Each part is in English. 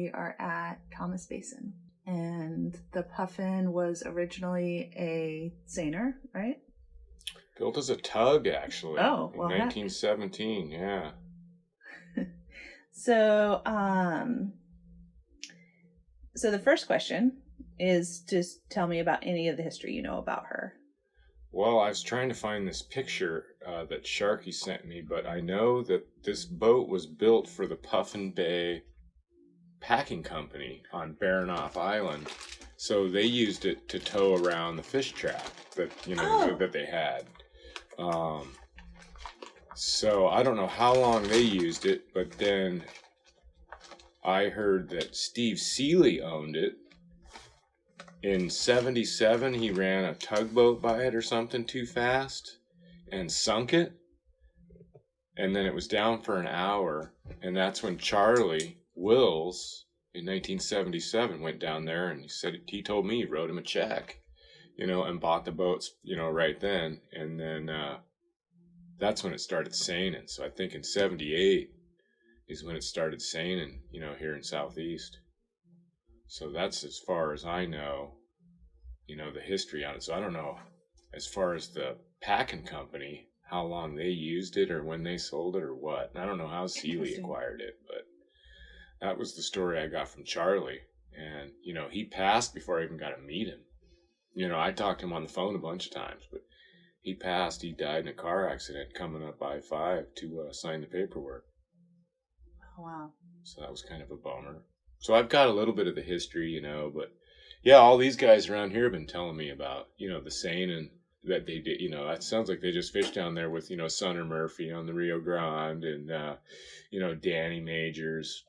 we are at Thomas Basin. And the Puffin was originally a seiner, right? Built as a tug, actually. Oh, well, in 1917, yeah. So, so the first question is just tell me about any of the history you know about her. Well, I was trying to find this picture that Sharky sent me, but I know that this boat was built for the Puffin Bay Packing Company on Baranof Island. So they used it to tow around the fish trap that they had. So I don't know how long they used it, but then I heard that Steve Seeley owned it. In 77, he ran a tugboat by it or something too fast and sunk it. And then it was down for an hour. And that's when Charlie Wills in 1977 went down there, and he told me he wrote him a check, and bought the boats, right then. And then that's when it started seining. So I think in 78 is when it started seining, here in Southeast. So that's as far as I know, the history on it. So I don't know, as far as the packing company, how long they used it or when they sold it or what. And I don't know how Seeley acquired it, but that was the story I got from Charlie. And, he passed before I even got to meet him. I talked to him on the phone a bunch of times, but he passed. He died in a car accident coming up I-5 to sign the paperwork. Oh, wow. So that was kind of a bummer. So I've got a little bit of the history, but yeah, all these guys around here have been telling me about, the seining that they did. It sounds like they just fished down there with, Sonner Murphy on the Rio Grande and, Danny Majors.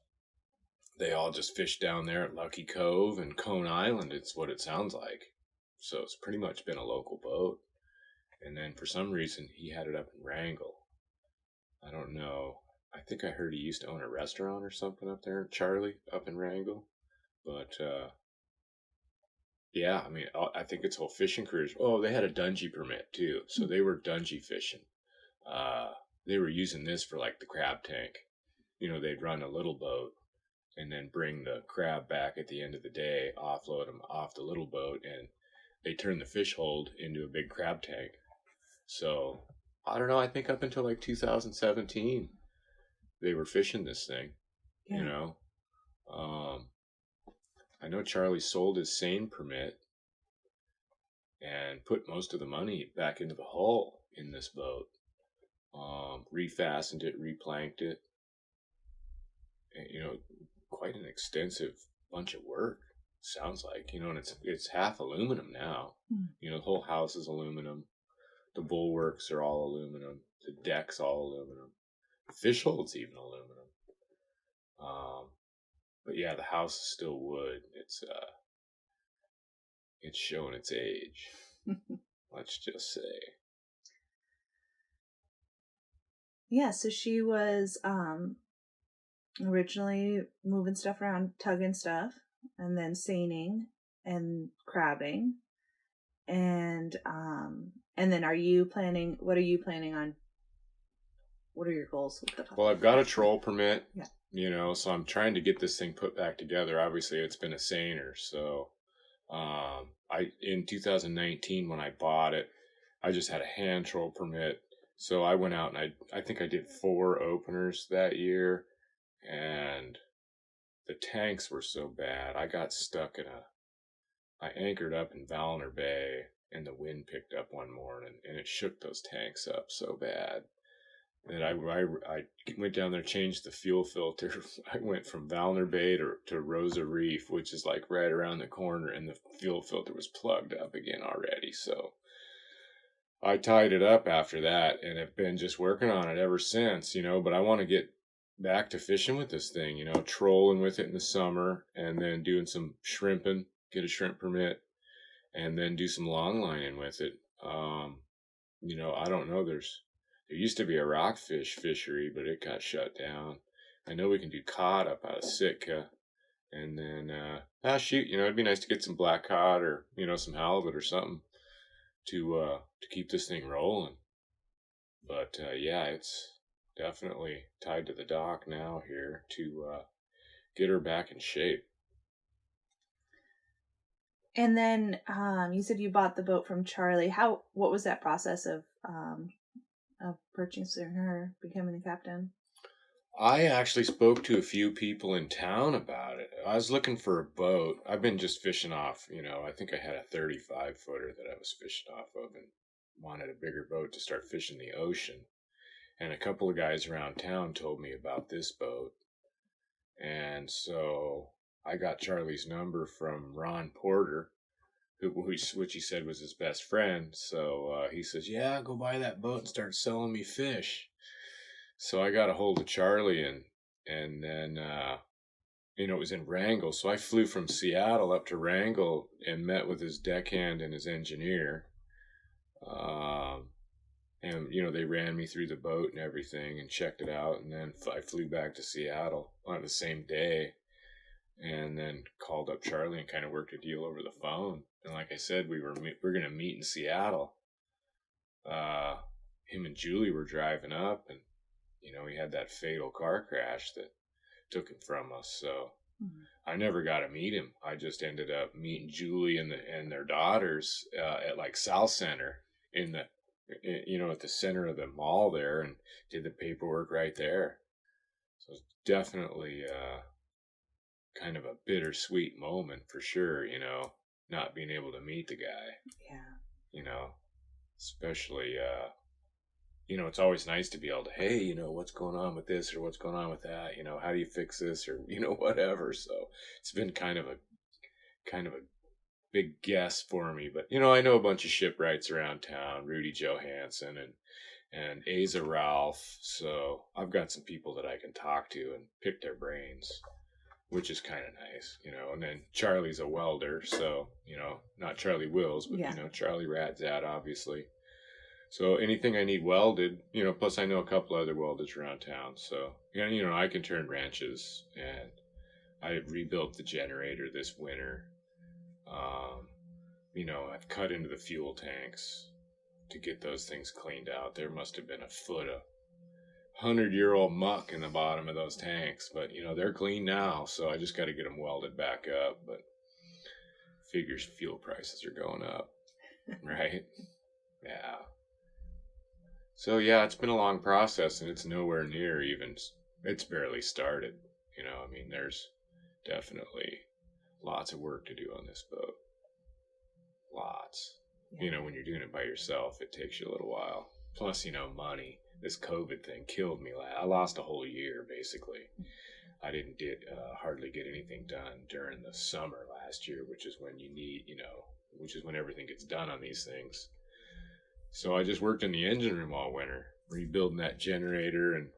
They all just fished down there at Lucky Cove and Cone Island. It's what it sounds like. So it's pretty much been a local boat. And then for some reason, he had it up in Wrangell. I don't know. I think I heard he used to own a restaurant or something up there, Charlie, up in Wrangell. But, yeah, I mean, I think it's whole fishing careers. Oh, they had a dungey permit, too. So they were dungey fishing. They were using this for, like, the crab tank. They'd run a little boat and then bring the crab back at the end of the day, offload them off the little boat, and they turned the fish hold into a big crab tank. So, I don't know, I think up until, like, 2017, they were fishing this thing, yeah. I know Charlie sold his seine permit and put most of the money back into the hull in this boat. Refastened it, replanked it. And, quite an extensive bunch of work, sounds like. And it's half aluminum now. The whole house is aluminum. The bulwarks are all aluminum. The deck's all aluminum. The fish hold's even aluminum. But yeah, the house is still wood. It's showing its age. Let's just say. Yeah, so she was originally moving stuff around, tugging stuff, and then seining and crabbing. And then what are you planning on? What are your goals with the Puffin? Well, I've got a troll permit. Yeah. So I'm trying to get this thing put back together. Obviously, it's been a seiner. So, in 2019 when I bought it, I just had a hand troll permit. So I went out and I think I did 4 openers that year, and the tanks were so bad. I got stuck I anchored up in Valner Bay, and the wind picked up one morning, and it shook those tanks up so bad. And I went down there, changed the fuel filter. I went from Valner Bay to Rosa Reef, which is like right around the corner, and the fuel filter was plugged up again already. So I tied it up after that and have been just working on it ever since, but I want to get back to fishing with this thing, trolling with it in the summer and then doing some shrimping, get a shrimp permit, and then do some long lining with it. I don't know, there used to be a rockfish fishery, but it got shut down. I know we can do cod up out of Sitka. And then, it'd be nice to get some black cod or, some halibut or something to keep this thing rolling. But, yeah, it's definitely tied to the dock now here to get her back in shape. And then you said you bought the boat from Charlie. What was that process of purchasing her, becoming the captain? I actually spoke to a few people in town about it. I was looking for a boat. I've been just fishing off, I think I had a 35 footer that I was fishing off of and wanted a bigger boat to start fishing the ocean. And a couple of guys around town told me about this boat. And so I got Charlie's number from Ron Porter, which he said was his best friend. So he says, "Yeah, go buy that boat and start selling me fish." So I got a hold of Charlie, and then it was in Wrangell. So I flew from Seattle up to Wrangell and met with his deckhand and his engineer. And they ran me through the boat and everything and checked it out. And then I flew back to Seattle on the same day, and then called up Charlie and kind of worked a deal over the phone. And like I said, we're going to meet in Seattle. Him and Julie were driving up, and he had that fatal car crash that took him from us. So I never got to meet him. I just ended up meeting Julie and their daughters at like South Center at the center of the mall there, and did the paperwork right there. So it's definitely kind of a bittersweet moment for sure, not being able to meet the guy. Yeah. Especially, it's always nice to be able to, hey, what's going on with this or what's going on with that? How do you fix this or, whatever. So it's been kind of a big guess for me, but I know a bunch of shipwrights around town, Rudy Johansson and Asa Ralph, so I've got some people that I can talk to and pick their brains, which is kind of nice, and then Charlie's a welder, so not Charlie Wills, but Charlie Ratzat, obviously. So anything I need welded, plus I know a couple other welders around town, so I can turn wrenches, and I rebuilt the generator this winter. I've cut into the fuel tanks to get those things cleaned out. There must have been a foot of 100-year-old muck in the bottom of those tanks, but they're clean now, so I just got to get them welded back up. But figures fuel prices are going up, right? Yeah. So yeah, it's been a long process, and it's nowhere near even. It's barely started. There's definitely lots of work to do on this boat. Lots. Yeah. When you're doing it by yourself, it takes you a little while. Plus, money. This COVID thing killed me. I lost a whole year, basically. I didn't hardly get anything done during the summer last year, which is when you need, which is when everything gets done on these things. So I just worked in the engine room all winter, rebuilding that generator and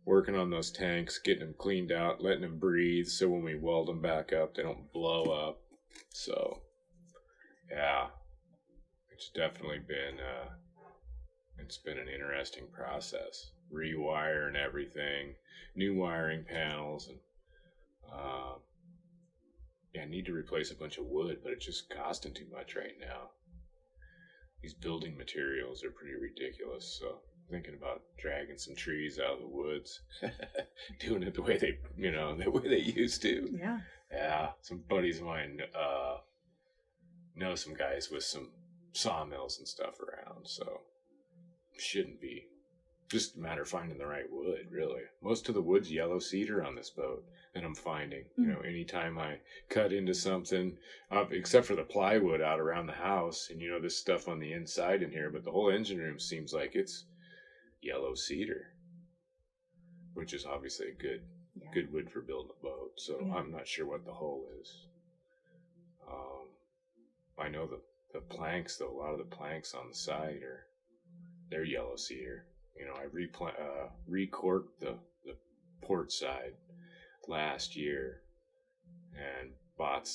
working on those tanks, getting them cleaned out, letting them breathe, so when we weld them back up, they don't blow up. So, yeah, it's definitely been, it's been an interesting process. Rewiring everything, new wiring panels, and, I need to replace a bunch of wood, but it's just costing too much right now. These building materials are pretty ridiculous, so thinking about dragging some trees out of the woods, doing it the way the way they used to. Yeah. Yeah. Some buddies of mine know some guys with some sawmills and stuff around, so shouldn't be. Just a matter of finding the right wood, really. Most of the wood's yellow cedar on this boat that I'm finding. Anytime I cut into something, except for the plywood out around the house, and this stuff on the inside in here, but the whole engine room seems like it's yellow cedar, which is obviously a good wood for building a boat. So I'm not sure what the hull is. I know the planks, though. A lot of the planks on the side they're yellow cedar. I recorked the port side last year and bought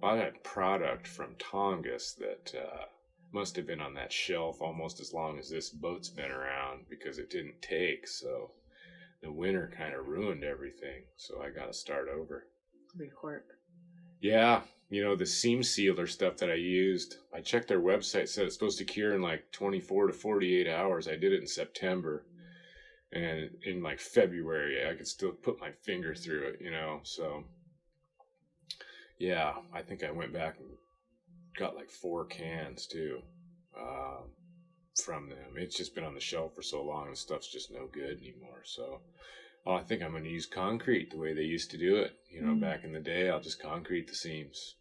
a product from Tongass that must have been on that shelf almost as long as this boat's been around, because it didn't take. So the winter kind of ruined everything. So I got to start over. Recork. Yeah. The seam sealer stuff that I used, I checked their website, said it's supposed to cure in like 24 to 48 hours. I did it in September, And in like February, I could still put my finger through it, So yeah, I think I went back and got like 4 cans too, um, from them. It's just been on the shelf for so long, and stuff's just no good anymore. So I think I'm going to use concrete the way they used to do it. Back in the day, I'll just concrete the seams.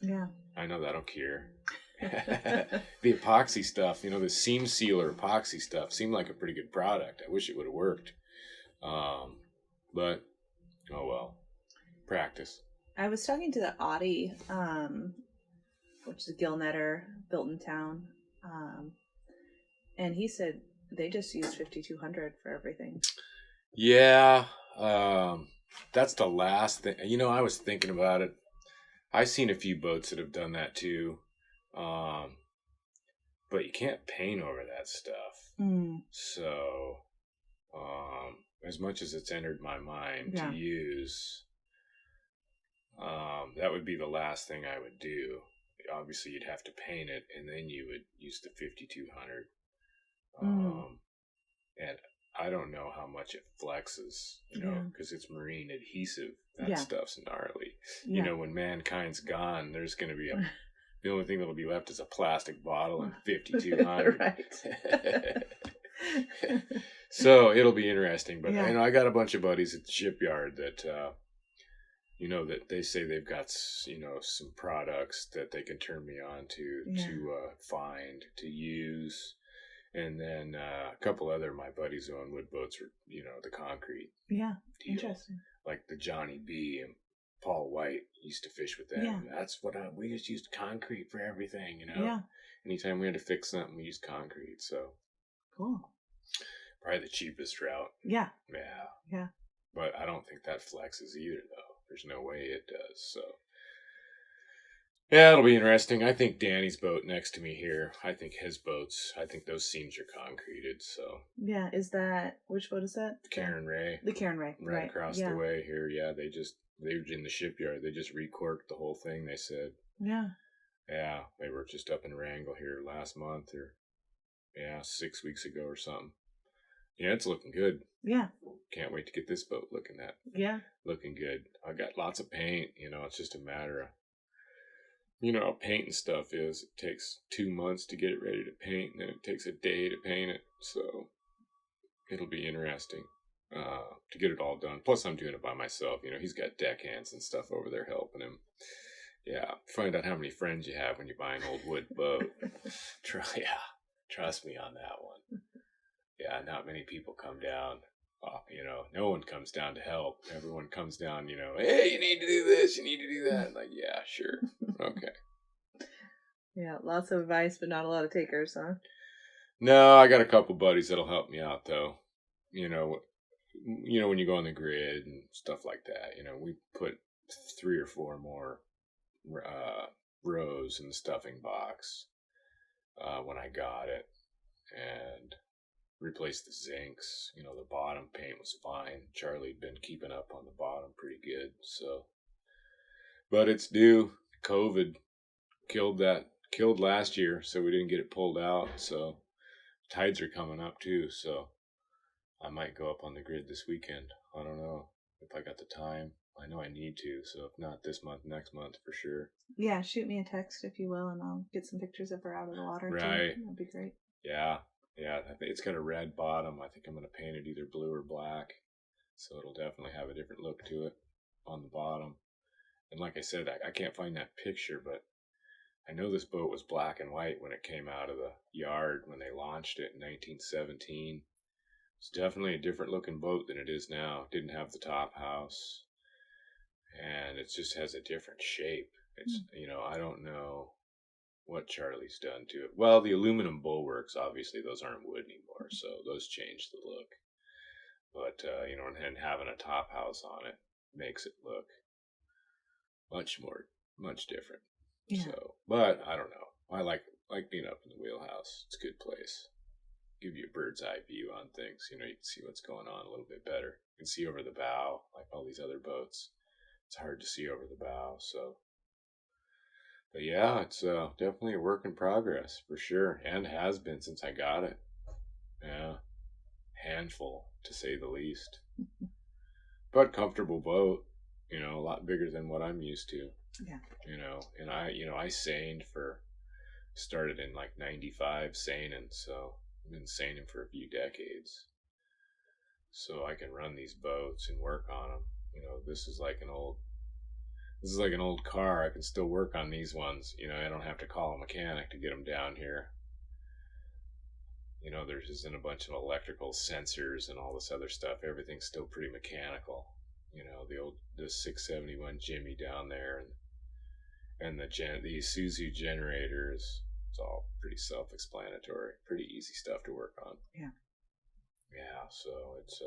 Yeah. I know that'll cure. The epoxy stuff, the seam sealer epoxy stuff seemed like a pretty good product. I wish it would have worked. But, oh well. Practice. I was talking to the Audi, which is a gill netter built in town. And he said they just use 5200 for everything. Yeah. That's the last thing. I was thinking about it. I've seen a few boats that have done that too. But you can't paint over that stuff. So, as much as it's entered my mind to use, that would be the last thing I would do. Obviously, you'd have to paint it, and then you would use the 5200. And I don't know how much it flexes, because it's marine adhesive. That stuff's gnarly. When mankind's gone, there's going to be the only thing that'll be left is a plastic bottle and 5200. Right. So it'll be interesting. But I got a bunch of buddies at the shipyard that that they say they've got some products that they can turn me on to find, to use. And then a couple other of my buddies who own wood boats are, the concrete. Yeah, deal. interesting. Like the Johnny B and Paul White used to fish with them. Yeah. That's what we just used concrete for everything, Yeah. Anytime we had to fix something, we used concrete. So cool. Probably the cheapest route. Yeah. Yeah. Yeah. But I don't think that flexes either, though. There's no way it does. So yeah, it'll be interesting. I think Danny's boat next to me here, I think his boats, those seams are concreted. So yeah, which boat is that? The Karen Ray. The Karen Ray. Right across the way here. Yeah, they were in the shipyard. They just recorked the whole thing, they said. Yeah. Yeah, they were just up in Wrangell here last month, or 6 weeks ago or something. Yeah, it's looking good. Yeah. Can't wait to get this boat looking good. I got lots of paint. It's just a matter of, how painting stuff is. It takes 2 months to get it ready to paint, and then it takes a day to paint it. So it'll be interesting to get it all done. Plus, I'm doing it by myself. He's got deckhands and stuff over there helping him. Yeah, find out how many friends you have when you buy an old wood boat. Trust me on that one. Yeah, not many people come down. No one comes down to help. Everyone comes down, hey, you need to do this, you need to do that. Like, yeah, sure. Okay. Yeah, lots of advice, but not a lot of takers, huh? No, I got a couple buddies that'll help me out, though. When you go on the grid and stuff like that, we put 3 or 4 more rows in the stuffing box when I got it, and replaced the zincs. The bottom paint was fine. Charlie'd been keeping up on the bottom pretty good. So, but it's due. COVID killed last year, so we didn't get it pulled out. So tides are coming up too. So I might go up on the grid this weekend. I don't know if I got the time. I know I need to. So if not this month, next month for sure. Yeah, shoot me a text if you will, and I'll get some pictures of her out of the water. Right. Too. That'd be great. Yeah. Yeah, it's got a red bottom. I think I'm going to paint it either blue or black. So it'll definitely have a different look to it on the bottom. And like I said, I can't find that picture, but I know this boat was black and white when it came out of the yard when they launched it in 1917. It's definitely a different looking boat than it is now. It didn't have the top house. And it just has a different shape. It's, I don't know what Charlie's done to it. Well, the aluminum bulwarks, obviously, those aren't wood anymore, so those change the look. But, and having a top house on it makes it look much different. Yeah. So, but I don't know. I like being up in the wheelhouse. It's a good place. Give you a bird's eye view on things. You can see what's going on a little bit better. You can see over the bow, like all these other boats. It's hard to see over the bow, so. But yeah, it's definitely a work in progress for sure, and has been since I got it. Yeah. handful, to say the least. But comfortable boat, a lot bigger than what I'm used to. Yeah. And I seined started in like 95 seining, so I've been seining for a few decades. So I can run these boats and work on them. This is like an old car. I can still work on these ones. I don't have to call a mechanic to get them down here. There isn't a bunch of electrical sensors and all this other stuff. Everything's still pretty mechanical. The 671 Jimmy down there and the Isuzu generators. It's all pretty self-explanatory. Pretty easy stuff to work on. Yeah. Yeah, so it's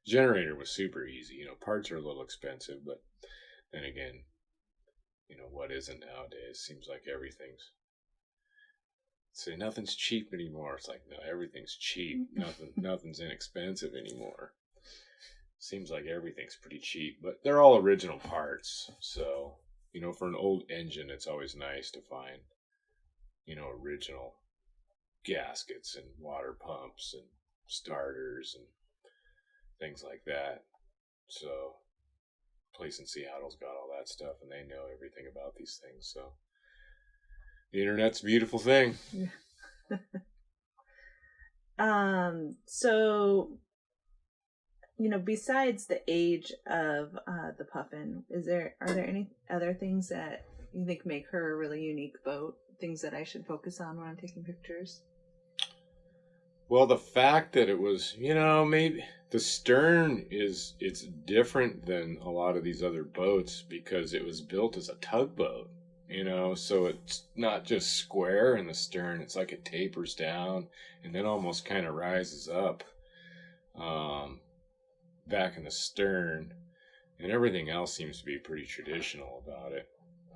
generator was super easy. Parts are a little expensive, but then again, what isn't nowadays? Seems like nothing's cheap anymore. It's like, no, everything's cheap. Nothing's inexpensive anymore. Seems like everything's pretty cheap, but they're all original parts. So, for an old engine, it's always nice to find, original gaskets and water pumps and starters and things like that. So, place in Seattle's got all that stuff, and they know everything about these things. So, the internet's a beautiful thing. So, besides the age of the Puffin, are there any other things that you think make her a really unique boat? Things that I should focus on when I'm taking pictures? Well, the fact that it was, maybe the stern it's different than a lot of these other boats because it was built as a tugboat, so it's not just square in the stern. It's like it tapers down and then almost kind of rises up back in the stern, and everything else seems to be pretty traditional about it.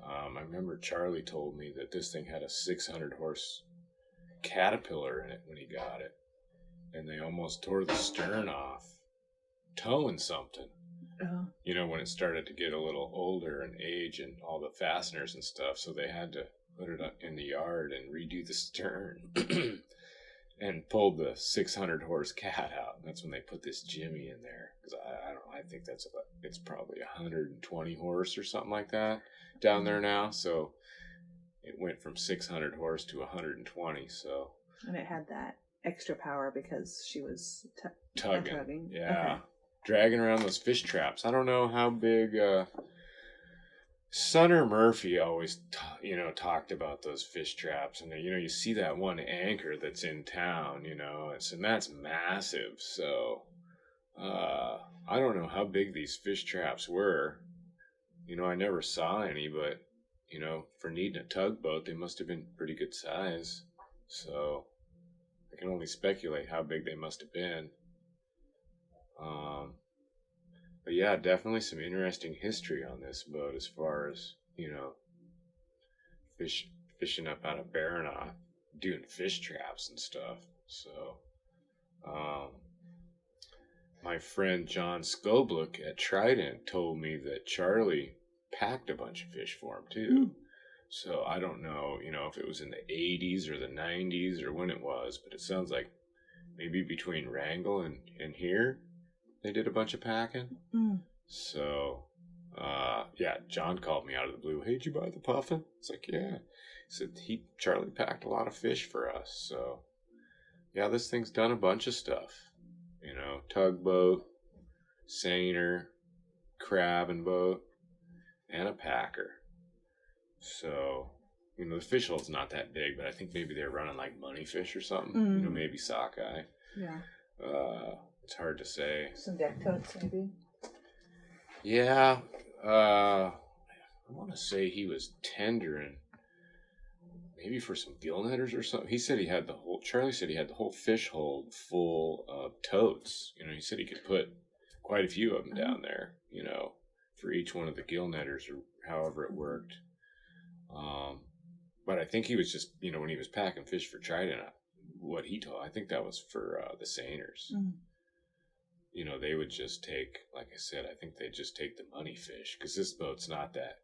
I remember Charlie told me that this thing had a 600 horse Caterpillar in it when he got it. And they almost tore the stern off, towing something. Oh. When it started to get a little older and age and all the fasteners and stuff. So they had to put it in the yard and redo the stern and pulled the 600 horse cat out. And that's when they put this Jimmy in there. Because I think it's probably 120 horse or something like that down there now. So it went from 600 horse to 120. So. And it had that extra power because she was tugging. Yeah. Okay. Dragging around those fish traps. I don't know how big Sunner Murphy always talked about those fish traps, and you see that one anchor that's in town, and that's massive. So I don't know how big these fish traps were. I never saw any, but for needing a tugboat, they must have been pretty good size. So I can only speculate how big they must have been. But yeah, definitely some interesting history on this boat as far as, fishing up out of Baranof, doing fish traps and stuff. So, my friend John Skoblik at Trident told me that Charlie packed a bunch of fish for him too. So I don't know, if it was in the 80s or the 90s or when it was, but it sounds like maybe between Wrangell and here, they did a bunch of packing. So, yeah, John called me out of the blue. Hey, did you buy the Puffin? It's like, yeah. He said Charlie packed a lot of fish for us. So, yeah, this thing's done a bunch of stuff. Tugboat, seiner, crabbing boat, and a packer. So, the fish hole's not that big, but I think maybe they're running like money fish or something. Maybe sockeye. Yeah. It's hard to say. Some deck totes, maybe. Yeah. I want to say he was tendering maybe for some gill netters or something. Charlie said he had the whole fish hold full of totes. He said he could put quite a few of them down there, for each one of the gill netters or however it worked. But I think he was just, when he was packing fish for Trident, what he told, I think that was for the seiners. They would just take, like I said, I think they just take the money fish because this boat's not that,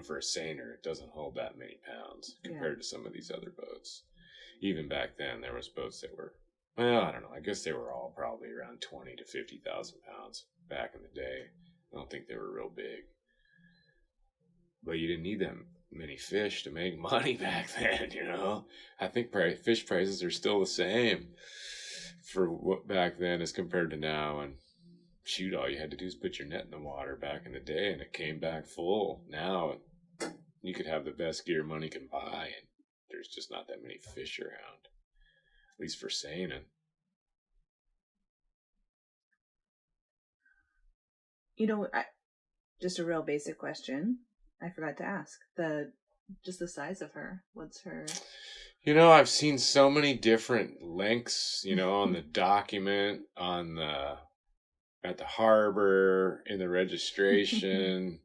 for a seiner, it doesn't hold that many pounds compared to some of these other boats. Even back then, there was boats that were Well, I don't know. I guess they were all probably around 20 to 50,000 pounds back in the day. I don't think they were real big. But you didn't need that many fish to make money back then, you know? I think fish prices are still the same for what back then as compared to now. And shoot, all you had to do is put your net in the water back in the day and it came back full. Now you could have the best gear money can buy, and there's just not that many fish around, at least for seining. You know, just a real basic question. I forgot to ask the size of her. What's her? You know, I've seen so many different lengths, you know, on the document, at the harbor, in the registration.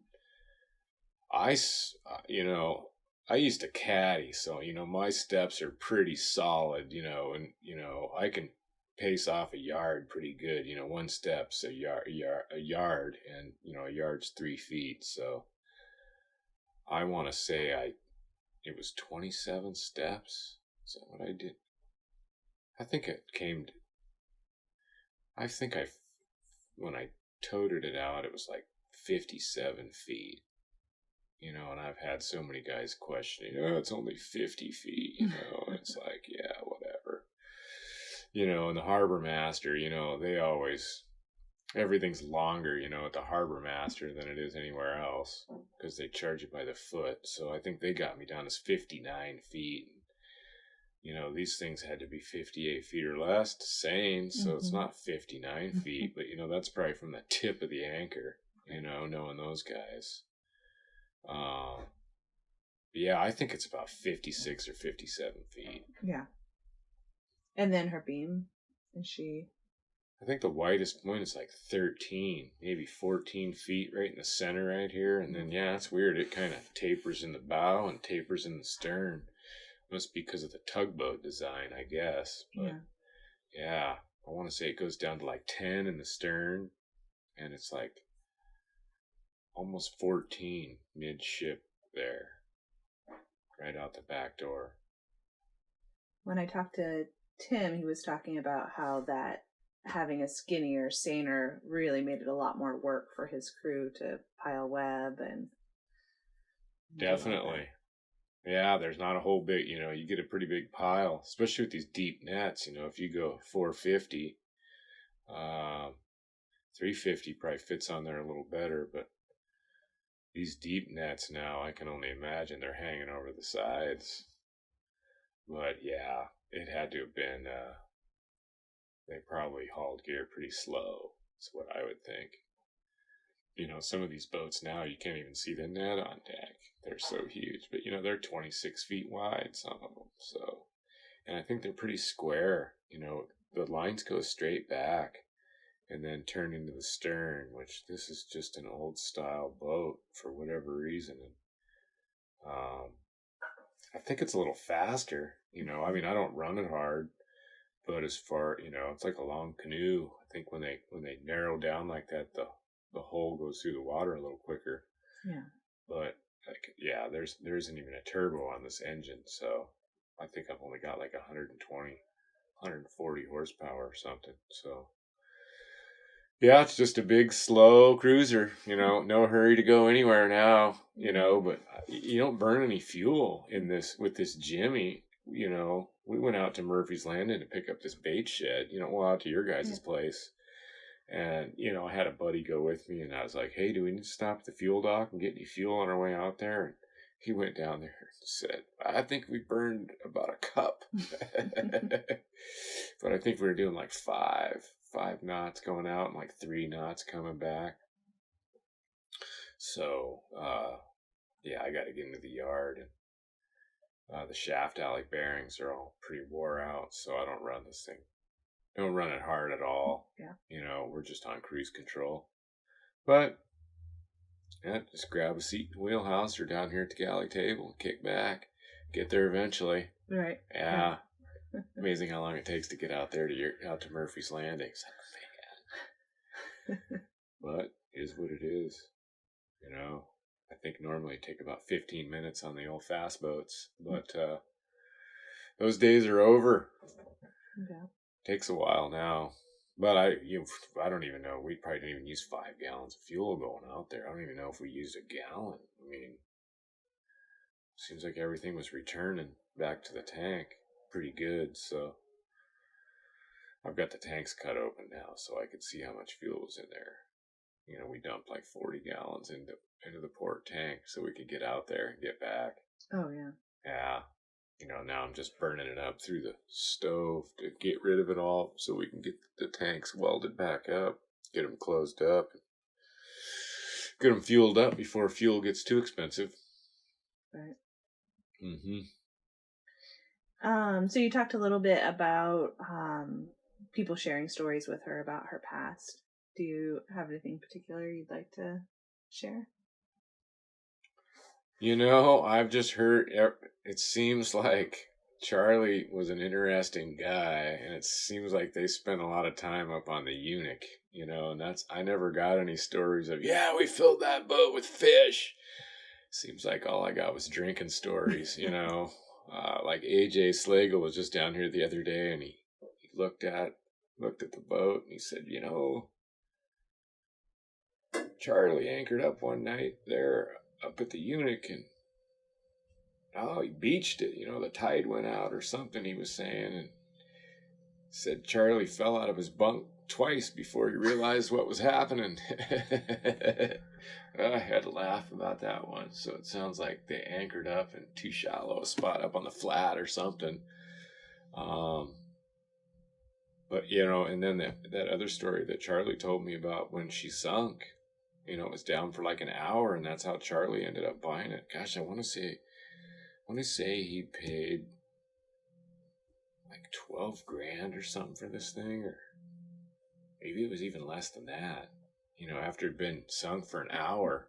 You know, I used to caddy, so, you know, my steps are pretty solid, you know, and, you know, I can pace off a yard pretty good. You know, one step's a yard, and, you know, a yard's 3 feet. So I want to say it was 27 steps. Is that what I did? I think when I toted it out, it was like 57 feet. You know, and I've had so many guys questioning, oh, it's only 50 feet, you know, and it's like, yeah, whatever. You know, and the harbor master, you know, everything's longer, you know, at the harbor master than it is anywhere else because they charge you by the foot. So I think they got me down as 59 feet. You know, these things had to be 58 feet or less to seine, so it's not 59 feet, but, you know, that's probably from the tip of the anchor, you know, knowing those guys. Yeah, I think it's about 56 or 57 feet. Yeah. And then her beam, I think the widest point is like 13, maybe 14 feet right in the center right here. And then, yeah, it's weird. It kind of tapers in the bow and tapers in the stern. Must be because of the tugboat design, I guess. But yeah, I want to say it goes down to like 10 in the stern. And it's like almost 14 midship there, right out the back door. When I talked to Tim, he was talking about how that having a skinnier seiner really made it a lot more work for his crew to pile web and definitely. Yeah, there's not a whole big, you know, you get a pretty big pile, especially with these deep nets. You know, if you go 450, 350 probably fits on there a little better, but these deep nets now, I can only imagine they're hanging over the sides. But yeah, it had to have been, they probably hauled gear pretty slow. That's what I would think. You know, some of these boats now, you can't even see the net on deck. They're so huge. But, you know, they're 26 feet wide, some of them. So, and I think they're pretty square. You know, the lines go straight back and then turn into the stern, which this is just an old style boat for whatever reason. And I think it's a little faster. You know, I mean, I don't run it hard, but as far, you know, it's like a long canoe. I think when they narrow down like that, the hole goes through the water a little quicker. Yeah. But like, yeah, there isn't even a turbo on this engine, so I think I've only got like 120, 140 horsepower or something. So yeah, it's just a big slow cruiser, you know, no hurry to go anywhere now, you know, but you don't burn any fuel in this with this Jimmy. You know, we went out to Murphy's Landing to pick up this bait shed, you know, well, out to your guys' place. And, you know, I had a buddy go with me, and I was like, hey, do we need to stop at the fuel dock and get any fuel on our way out there? And he went down there and said, I think we burned about a cup. But I think we were doing like five knots going out and like 3 knots coming back. So, yeah, I got to get into the yard. And the shaft alley bearings are all pretty wore out, so I don't run this thing. Don't run it hard at all. Yeah. You know, we're just on cruise control. But, yeah, just grab a seat in the wheelhouse or down here at the galley table, kick back, get there eventually. Right. Yeah. Amazing how long it takes to get out there out to Murphy's Landing. But it is what it is. You know, I think normally it take about 15 minutes on the old fast boats, but those days are over. Yeah. Takes a while now. But I don't even know. We probably didn't even use 5 gallons of fuel going out there. I don't even know if we used a gallon. I mean, seems like everything was returning back to the tank pretty good. So I've got the tanks cut open now, so I could see how much fuel was in there. We dumped like 40 gallons into the port tank so we could get out there and get back. Oh, yeah. Yeah. Now I'm just burning it up through the stove to get rid of it all so we can get the tanks welded back up, get them closed up, get them fueled up before fuel gets too expensive. Right. Mm-hmm. So you talked a little bit about people sharing stories with her about her past. Do you have anything particular you'd like to share? I've just heard, it seems like Charlie was an interesting guy, and it seems like they spent a lot of time up on the Eunuch, and I never got any stories of, yeah, we filled that boat with fish. Seems like all I got was drinking stories, like AJ Slagle was just down here the other day, and he looked at the boat, and he said, Charlie anchored up one night there up at the Eunuch, and he beached it. The tide went out or something, he was saying, and said Charlie fell out of his bunk twice before he realized what was happening. I had to laugh about that one. So it sounds like they anchored up in too shallow a spot up on the flat or something. But, and then that other story that Charlie told me about when she sunk, it was down for like an hour, and that's how Charlie ended up buying it. Gosh, I want to say he paid like 12 grand or something for this thing, or maybe it was even less than that. After it'd been sunk for an hour,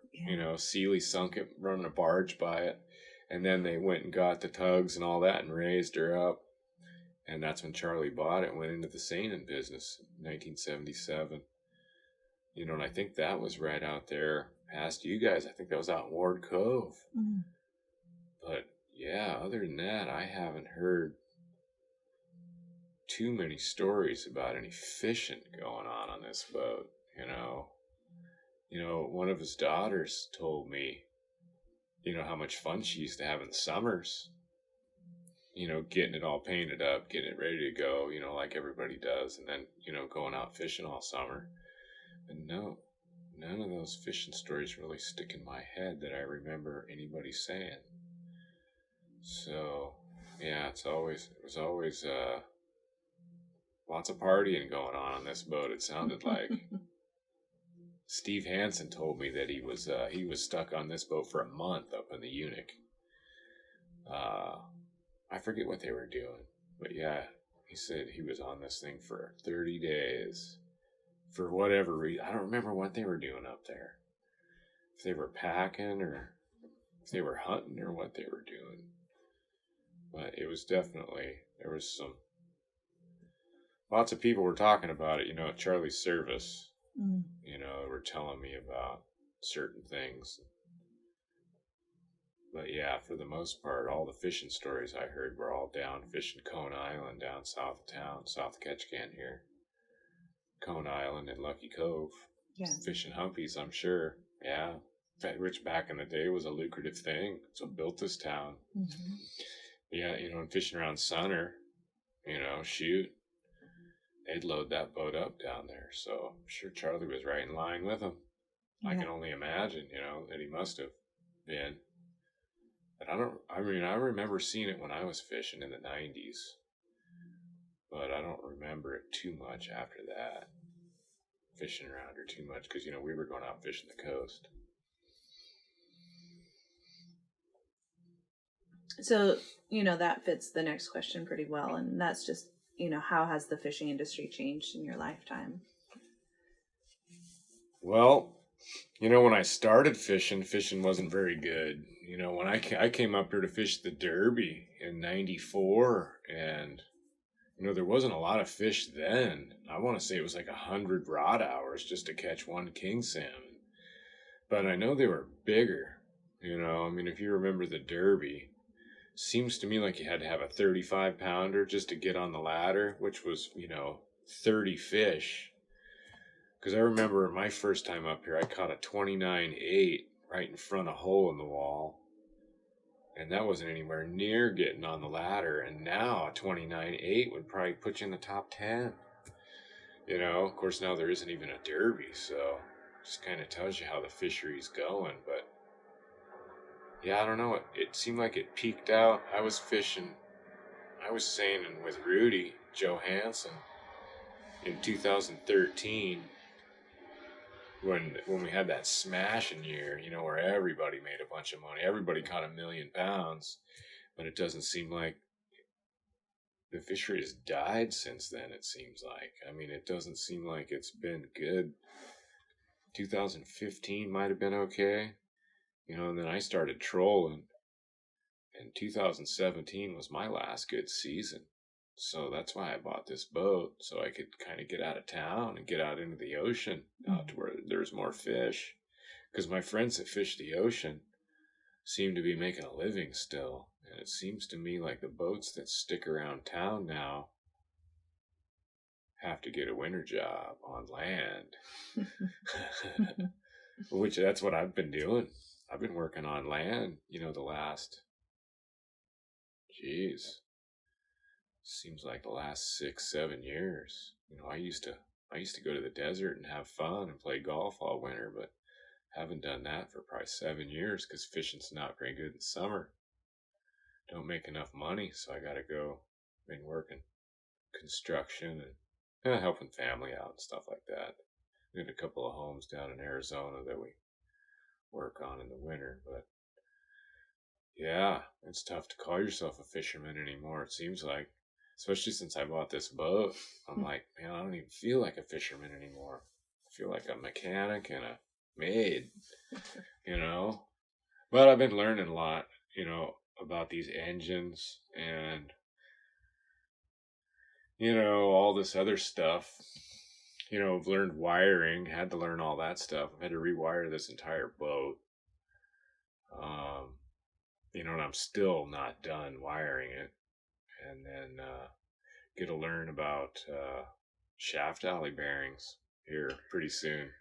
Sealy sunk it, running a barge by it, and then they went and got the tugs and all that and raised her up. And that's when Charlie bought it and went into the seining business in 1977. And I think that was right out there past you guys. I think that was out in Ward Cove. Mm. But yeah, other than that, I haven't heard too many stories about any fishing going on this boat. One of his daughters told me, how much fun she used to have in the summers. Getting it all painted up, getting it ready to go, like everybody does, and then, going out fishing all summer. But no, none of those fishing stories really stick in my head that I remember anybody saying. So, yeah, it was always lots of partying going on this boat, it sounded like. Steve Hansen told me that he was stuck on this boat for a month up in the Eunuch. I forget what they were doing, but yeah, he said he was on this thing for 30 days for whatever reason. I don't remember what they were doing up there. If they were packing or if they were hunting or what they were doing. But it was definitely, there was lots of people were talking about it, at Charlie's service. Mm. Were telling me about certain things. But yeah, for the most part, all the fishing stories I heard were all down fishing Cone Island down south of town, south of Ketchikan here. Cone Island and Lucky Cove. Yeah. Fishing humpies, I'm sure. Yeah. Which back in the day was a lucrative thing. So built this town. Mm-hmm. Yeah, and fishing around Sunner, shoot. They'd load that boat up down there. So I'm sure Charlie was right in line with them. Yeah. I can only imagine, that he must have been. But I remember seeing it when I was fishing in the 90s. But I don't remember it too much after that. Fishing around her too much because, we were going out fishing the coast. So, that fits the next question pretty well. And that's just, how has the fishing industry changed in your lifetime? Well, when I started fishing wasn't very good. When I came up here to fish the Derby in 94, and, there wasn't a lot of fish then. I want to say it was like 100 rod hours just to catch one king salmon. But I know they were bigger, if you remember the Derby, seems to me like you had to have a 35 pounder just to get on the ladder, which was, 30 fish. Because I remember my first time up here, I caught a 29.8 right in front of a hole in the wall. And that wasn't anywhere near getting on the ladder. And now a 29.8 would probably put you in the top 10. Of course, now there isn't even a derby, so just kind of tells you how the fishery's going. But yeah, I don't know. It seemed like it peaked out. I was seining with Rudy Johansson in 2013 when we had that smashing year, where everybody made a bunch of money. Everybody caught 1,000,000 pounds, but it doesn't seem like the fishery has died since then, it seems like. I mean, it doesn't seem like it's been good. 2015 might have been okay, and then I started trolling. And 2017 was my last good season. So that's why I bought this boat, so I could kind of get out of town and get out into the ocean, out to where there's more fish. Because my friends that fish the ocean seem to be making a living still. And it seems to me like the boats that stick around town now have to get a winter job on land. Which that's what I've been doing. I've been working on land, the last, seems like the last 6-7 years. I used to go to the desert and have fun and play golf all winter, but haven't done that for probably 7 years because fishing's not very good in summer. Don't make enough money, so I gotta go. Been working construction and helping family out and stuff like that. We got a couple of homes down in Arizona that we work on in the winter, but yeah, it's tough to call yourself a fisherman anymore, it seems like. Especially since I bought this boat. I'm like, man, I don't even feel like a fisherman anymore. I feel like a mechanic and a maid, But I've been learning a lot, about these engines and, all this other stuff. I've learned wiring, had to learn all that stuff. I've had to rewire this entire boat. And I'm still not done wiring it. And then get to learn about shaft alley bearings here pretty soon.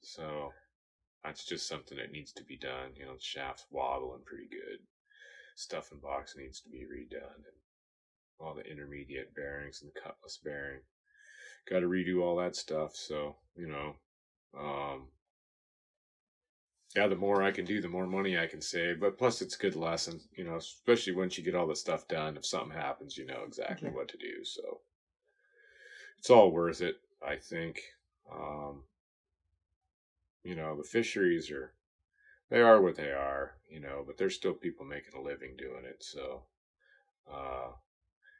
So that's just something that needs to be done. The shaft's wobbling pretty good. Stuff and box needs to be redone. And all the intermediate bearings and the cutlass bearing. Got to redo all that stuff. So, yeah, the more I can do, the more money I can save. But plus, it's a good lesson, especially once you get all the stuff done. If something happens, you know exactly what to do. So it's all worth it, I think. The fisheries they are what they are, but there's still people making a living doing it. So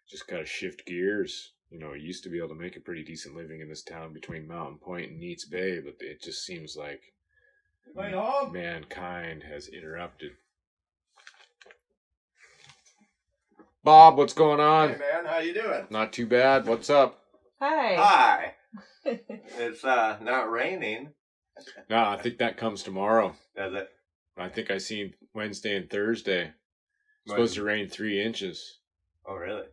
just got to shift gears. You used to be able to make a pretty decent living in this town between Mountain Point and Neats Bay, but it just seems like mankind has interrupted. Bob, what's going on? Hey man, how you doing? Not too bad. What's up? Hi. It's not raining. No, I think that comes tomorrow. Does it? I think I seen Wednesday and Thursday. It's supposed to rain 3 inches. Oh really?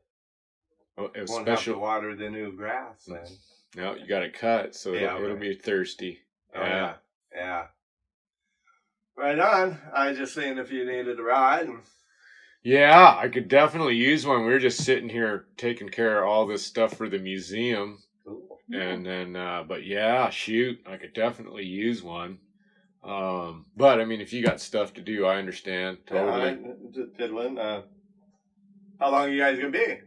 Oh, it was Won't special. have to water the new grass then. No, you got it cut, so it'll be thirsty. Oh yeah. Right on. I just seen if you needed a ride. Yeah, I could definitely use one. We were just sitting here taking care of all this stuff for the museum. Cool. And then, but yeah, shoot, I could definitely use one. But I mean, if you got stuff to do, I understand totally. Yeah, just fiddling. How long are you guys gonna be?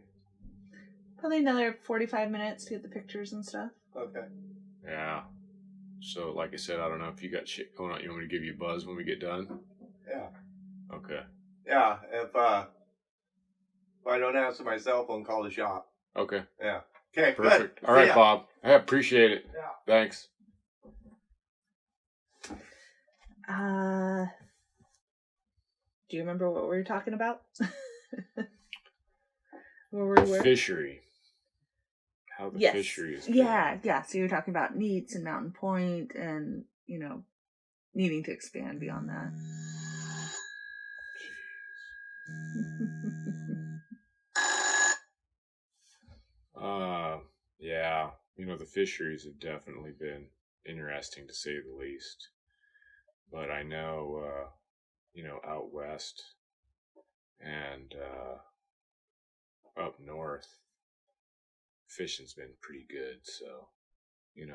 Probably another 45 minutes to get the pictures and stuff. Okay. Yeah. So, like I said, I don't know if you got shit going on. You want me to give you a buzz when we get done? Yeah. Okay. Yeah. If I don't answer my cell phone, call the shop. Okay. Yeah. Okay. Perfect. Good. All right, Bob. I appreciate it. Yeah. Thanks. Do you remember what we were talking about? Where we were? Fishery. How the fishery is. Yeah. So you were talking about Neats and Mountain Point and, needing to expand beyond that. Yeah, the fisheries have definitely been interesting to say the least. But I know, out west and up north, fishing's been pretty good. So,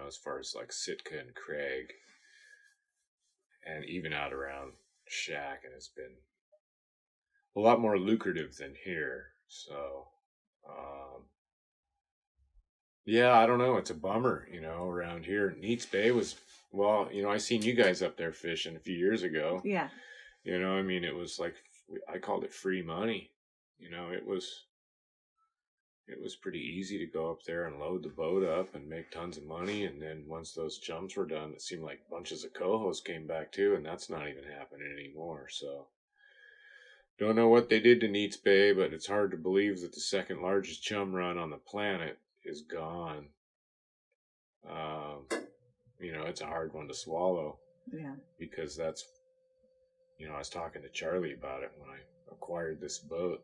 as far as like Sitka and Craig, and even out around Shack, and it's been a lot more lucrative than here. So, yeah, I don't know. It's a bummer, around here. Neats Bay was, well, I seen you guys up there fishing a few years ago. Yeah. I mean, it was like, I called it free money. It was pretty easy to go up there and load the boat up and make tons of money. And then once those jumps were done, it seemed like bunches of cohos came back too, and that's not even happening anymore. So, don't know what they did to Neats Bay, but it's hard to believe that the second largest chum run on the planet is gone. It's a hard one to swallow. Yeah. Because that's, I was talking to Charlie about it when I acquired this boat,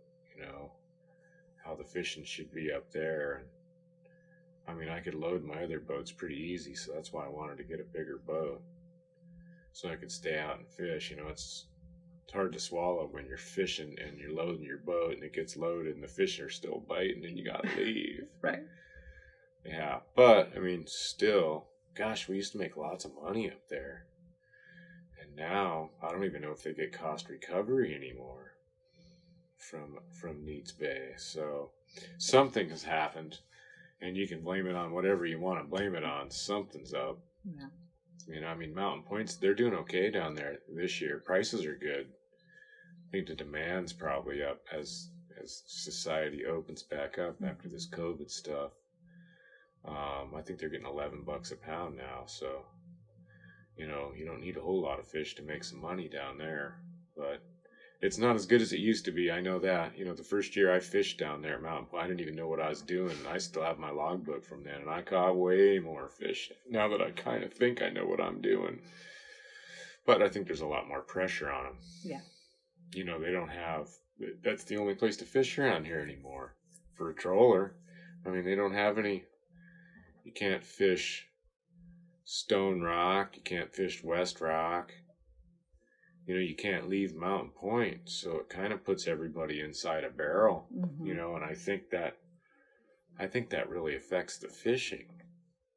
how the fishing should be up there. And I mean, I could load my other boats pretty easy, so that's why I wanted to get a bigger boat so I could stay out and fish. It's hard to swallow when you're fishing and you're loading your boat and it gets loaded and the fish are still biting and you gotta leave. Right. Yeah, but I mean, still, gosh, we used to make lots of money up there. And now, I don't even know if they get cost recovery anymore from Neats Bay. So, something has happened, and you can blame it on whatever you want to blame it on. Something's up. Yeah. I mean, Mountain Point's, they're doing okay down there this year. Prices are good. I think the demand's probably up as society opens back up after this COVID stuff. I think they're getting $11 a pound now, so you don't need a whole lot of fish to make some money down there. But it's not as good as it used to be. I know that. The first year I fished down there at Mountain Point, I didn't even know what I was doing. I still have my logbook from then, and I caught way more fish now that I kind of think I know what I'm doing. But I think there's a lot more pressure on them. Yeah. They don't have. That's the only place to fish around here anymore for a trawler. I mean, they don't have any. You can't fish Stone Rock. You can't fish West Rock. You can't leave Mountain Point, so it kind of puts everybody inside a barrel. Mm-hmm. And I think that really affects the fishing.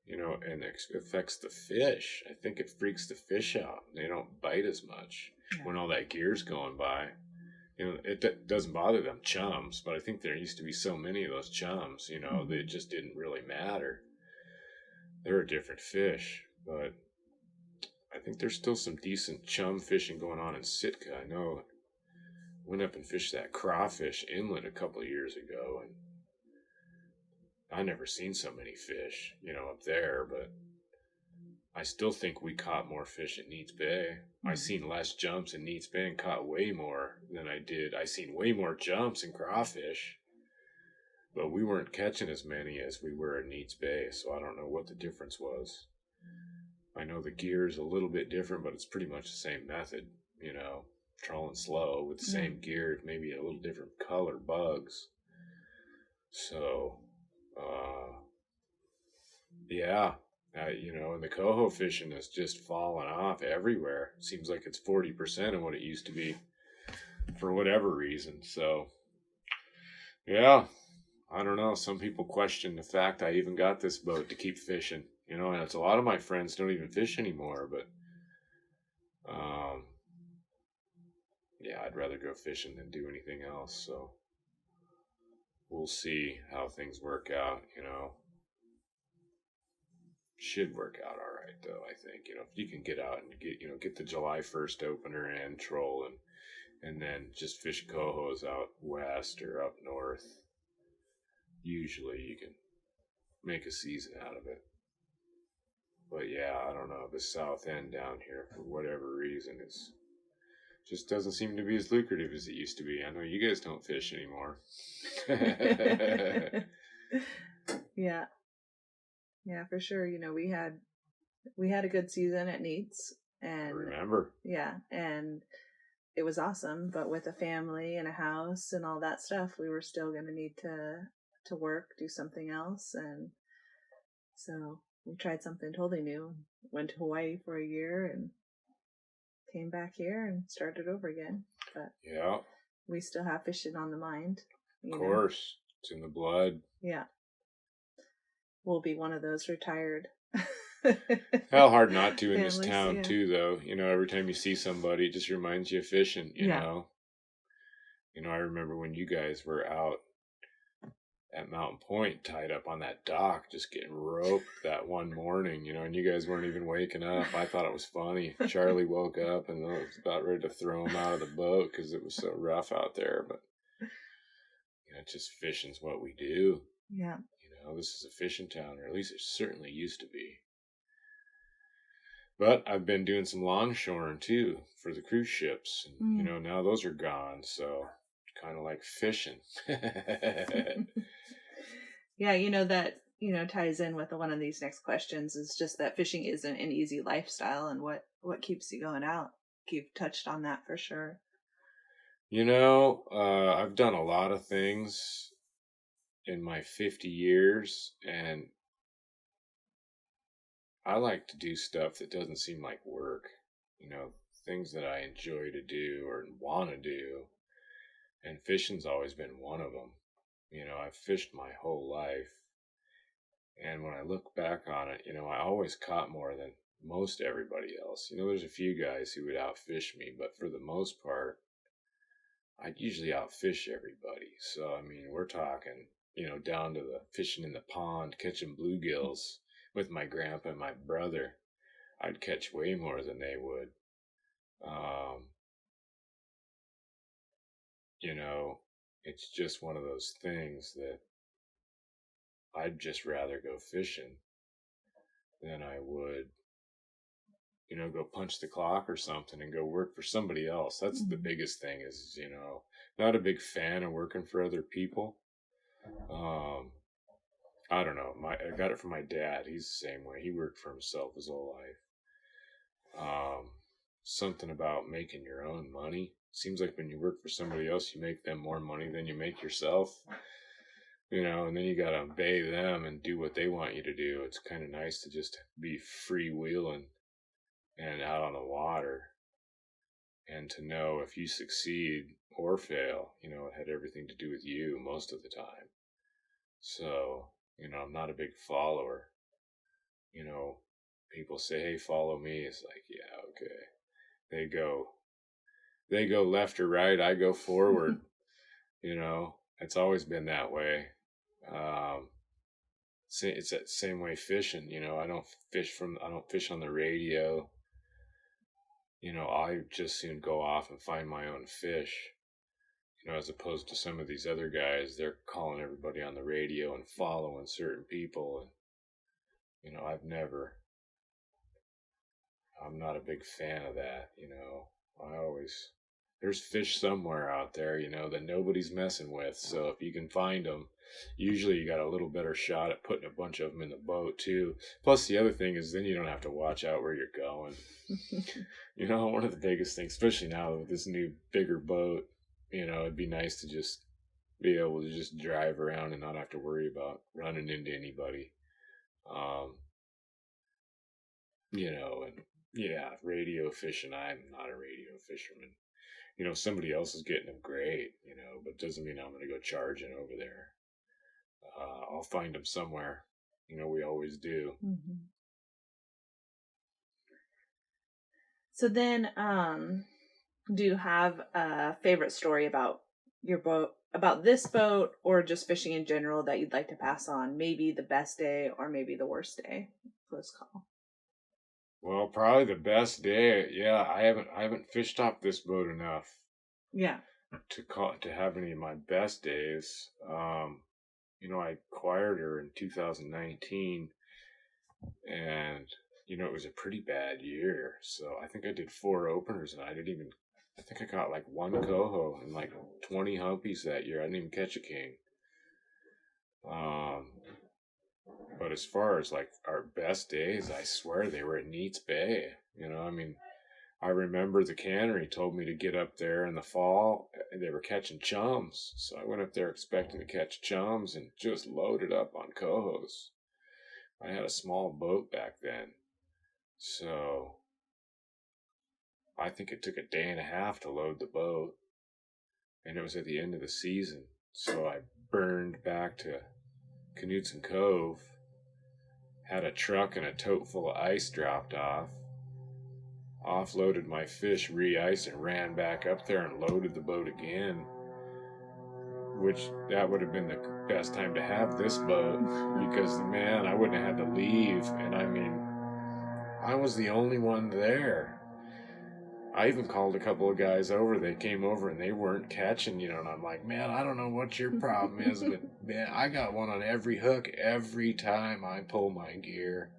And it affects the fish. I think it freaks the fish out. They don't bite as much when all that gear's going by. It doesn't bother them chums, but I think there used to be so many of those chums, that it just didn't really matter. They're a different fish, but I think there's still some decent chum fishing going on in Sitka. I know went up and fished that crawfish inlet a couple of years ago, and I never seen so many fish, up there, but I still think we caught more fish at Neats Bay. I seen less jumps in Neats Bay and caught way more than I did. I seen way more jumps in crawfish, but we weren't catching as many as we were at Neats Bay, so I don't know what the difference was. I know the gear is a little bit different, but it's pretty much the same method, trawling slow with the same gear, maybe a little different color bugs. So, yeah, and the coho fishing is just falling off everywhere. It seems like it's 40% of what it used to be for whatever reason. So, yeah, I don't know. Some people question the fact I even got this boat to keep fishing. And it's a lot of my friends don't even fish anymore, but yeah, I'd rather go fishing than do anything else. So we'll see how things work out, Should work out all right, though, I think. If you can get out and get the July 1st opener and troll and then just fish cohos out west or up north, usually you can make a season out of it. But yeah, I don't know. The south end down here, for whatever reason, just doesn't seem to be as lucrative as it used to be. I know you guys don't fish anymore. Yeah. Yeah, for sure. We had a good season at Neats, and I remember. Yeah, and it was awesome, but with a family and a house and all that stuff, we were still going to need to work, do something else. And so we tried something totally new, went to Hawaii for a year and came back here and started over again. But yeah, we still have fishing on the mind. of course. It's in the blood. Yeah. We'll be one of those retired. Hell, hard not to in this families, town yeah. too, though. You know, every time you see somebody, it just reminds you of fishing. You know. You know, I remember when you guys were out at Mountain Point, tied up on that dock, just getting roped that one morning. You know, and you guys weren't even waking up. I thought it was funny. Charlie woke up and I was about ready to throw him out of the boat because it was so rough out there. But you know, just fishing's what we do. Yeah. You know, this is a fishing town, or at least it certainly used to be. But I've been doing some longshoring too for the cruise ships. And, you know, now those are gone. So kind of like fishing. Yeah, you know, that, you know, ties in with one of these next questions is just that fishing isn't an easy lifestyle and what keeps you going out. You've touched on that for sure. You know, I've done a lot of things in my 50 years, and I like to do stuff that doesn't seem like work. You know, things that I enjoy to do or want to do. And fishing's always been one of them. You know, I've fished my whole life. And when I look back on it, you know, I always caught more than most everybody else. You know, there's a few guys who would outfish me, but for the most part, I'd usually outfish everybody. So, I mean, we're talking, you know, down to the fishing in the pond, catching bluegills with my grandpa and my brother. I'd catch way more than they would. You know, it's just one of those things that I'd just rather go fishing than I would, you know, go punch the clock or something and go work for somebody else. That's the biggest thing is, you know, not a big fan of working for other people. I don't know. I got it from my dad. He's the same way. He worked for himself his whole life. Something about making your own money. Seems like when you work for somebody else, you make them more money than you make yourself. You know, and then you gotta obey them and do what they want you to do. It's kind of nice to just be freewheeling and out on the water, and to know if you succeed or fail, you know, it had everything to do with you most of the time. So, you know, I'm not a big follower. You know, people say, "Hey, follow me." It's like, yeah, okay. They go left or right. I go forward. You know, it's always been that way. It's that same way fishing. You know, I don't fish on the radio. You know, I just soon go off and find my own fish. You know, as opposed to some of these other guys, they're calling everybody on the radio and following certain people. And, you know, I'm not a big fan of that. You know, there's fish somewhere out there, you know, that nobody's messing with. So if you can find them, usually you got a little better shot at putting a bunch of them in the boat too. Plus the other thing is then you don't have to watch out where you're going. You know, one of the biggest things, especially now with this new bigger boat, you know, it'd be nice to just be able to just drive around and not have to worry about running into anybody. You know, and yeah, radio fishing, I'm not a radio fisherman. You know, somebody else is getting them great, you know, but doesn't mean I'm going to go charging over there. I'll find them somewhere. You know, we always do. Mm-hmm. So then, do you have a favorite story about your boat, about this boat, or just fishing in general that you'd like to pass on? Maybe the best day or maybe the worst day. Close call. Well, probably the best day. Yeah, I haven't fished off this boat enough. Yeah. To have any of my best days. You know, I acquired her in 2019, and you know it was a pretty bad year. So I think I did 4 openers, and I think I caught like 1 coho and like 20 humpies that year. I didn't even catch a king. But as far as like our best days, I swear they were at Neats Bay. You know, I mean, I remember the cannery told me to get up there in the fall. They were catching chums. So I went up there expecting to catch chums and just loaded up on cohos. I had a small boat back then. So I think it took a day and a half to load the boat. And it was at the end of the season. So I burned back to Knutson Cove, had a truck and a tote full of ice dropped off, offloaded my fish, re-iced, and ran back up there and loaded the boat again, which that would have been the best time to have this boat, because, man, I wouldn't have had to leave. And I mean, I was the only one there. I even called a couple of guys over. They came over and they weren't catching, and I'm like, man, I don't know what your problem is, but man, I got one on every hook every time I pull my gear.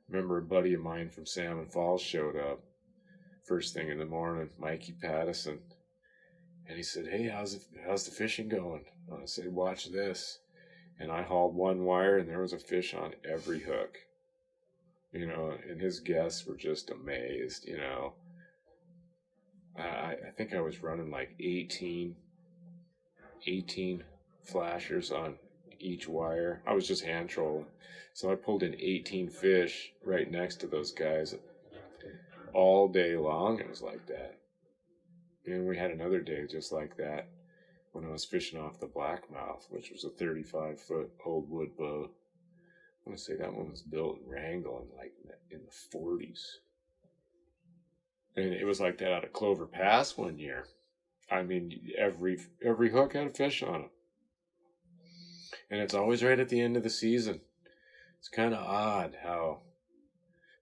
Remember a buddy of mine from Salmon Falls showed up first thing in the morning, Mikey Pattison, and he said, hey, how's the fishing going? I said, watch this. And I hauled one wire and there was a fish on every hook, and his guests were just amazed. I think I was running like 18 flashers on each wire. I was just hand trolling. So I pulled in 18 fish right next to those guys all day long. It was like that. And we had another day just like that when I was fishing off the Blackmouth, which was a 35-foot old wood boat. I want to say that one was built in Wrangell in the 40s. And it was like that out of Clover Pass one year. I mean, every hook had a fish on it. And it's always right at the end of the season. It's kind of odd how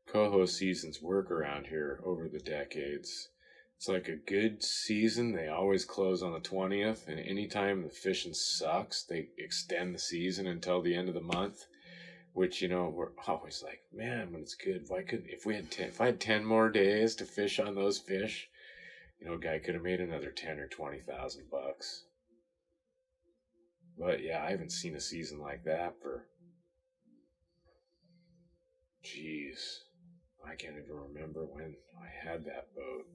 coho seasons work around here over the decades. It's like a good season, they always close on the 20th. And anytime the fishing sucks, they extend the season until the end of the month. Which, we're always like, man, when it's good, if I had 10 more days to fish on those fish, a guy could have made another 10 or 20,000 bucks. But yeah, I haven't seen a season like that for, I can't even remember when I had that boat.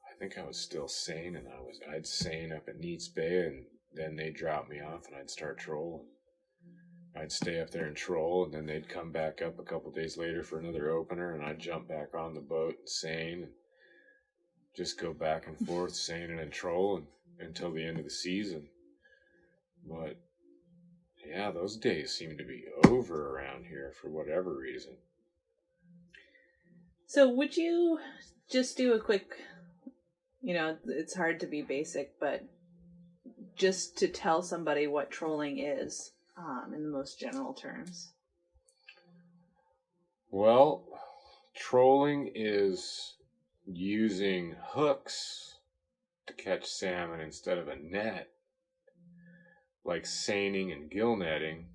I think I was still sane, and I'd seine up at Neats Bay, and then they'd drop me off and I'd start trolling. I'd stay up there and troll, and then they'd come back up a couple days later for another opener, and I'd jump back on the boat and seine, and just go back and forth, seining and trolling until the end of the season. But yeah, those days seem to be over around here for whatever reason. So would you just do a quick, it's hard to be basic, but just to tell somebody what trolling is, in the most general terms? Well, trolling is using hooks to catch salmon instead of a net. Like seining and gill netting,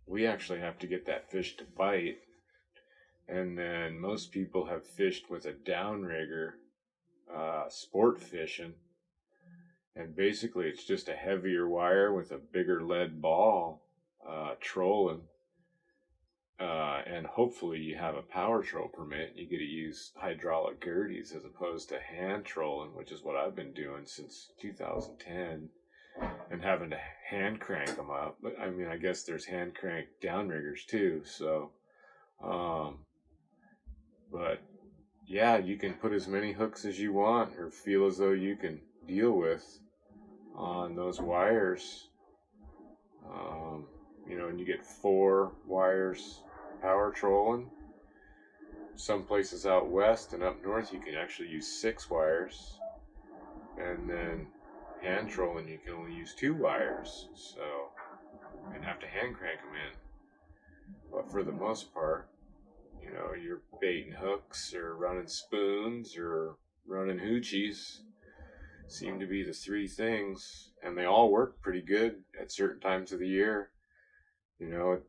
we actually have to get that fish to bite. And then most people have fished with a downrigger, sport fishing. And basically it's just a heavier wire with a bigger lead ball, trolling. And hopefully you have a power troll permit. You get to use hydraulic gerties as opposed to hand trolling, which is what I've been doing since 2010, and having to hand crank them up. But I mean, I guess there's hand crank downriggers too. So, but yeah, you can put as many hooks as you want or feel as though you can deal with on those wires. And you get 4 wires power trolling. Some places out west and up north you can actually use 6 wires, and then hand trolling you can only use 2 wires, so you'd have to hand crank them in. But for the most part, you're baiting hooks or running spoons or running hoochies seem to be the 3 things, and they all work pretty good at certain times of the year. It'd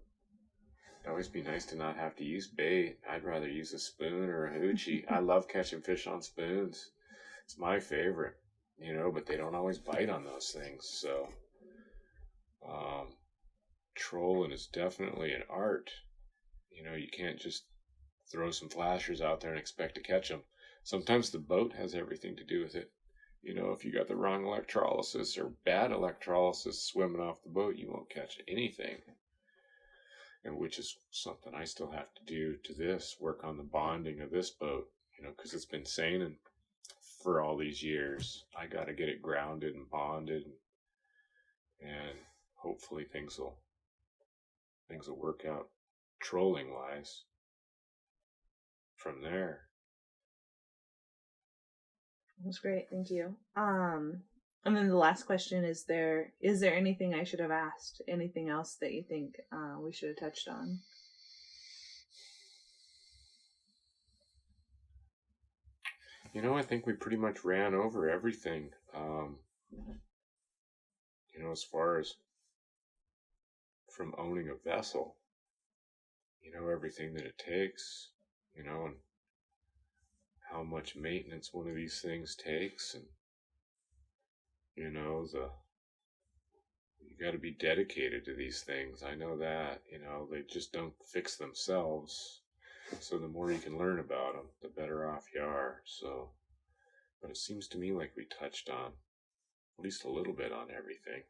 always be nice to not have to use bait. I'd rather use a spoon or a hoochie. I love catching fish on spoons. It's my favorite, but they don't always bite on those things. So, trolling is definitely an art. You can't just throw some flashers out there and expect to catch them. Sometimes the boat has everything to do with it. If you got the wrong electrolysis or bad electrolysis swimming off the boat, you won't catch anything. And which is something I still have to do to this, work on the bonding of this boat, because it's been seining for all these years. I got to get it grounded and bonded, and hopefully things will work out trolling wise from there. That's great, thank you. And then the last question is there anything I should have asked? Anything else that you think we should have touched on? I think we pretty much ran over everything. As far as from owning a vessel, everything that it takes, and how much maintenance one of these things takes, and you got to be dedicated to these things. I know that, they just don't fix themselves. So the more you can learn about them, the better off you are. So, but it seems to me like we touched on at least a little bit on everything.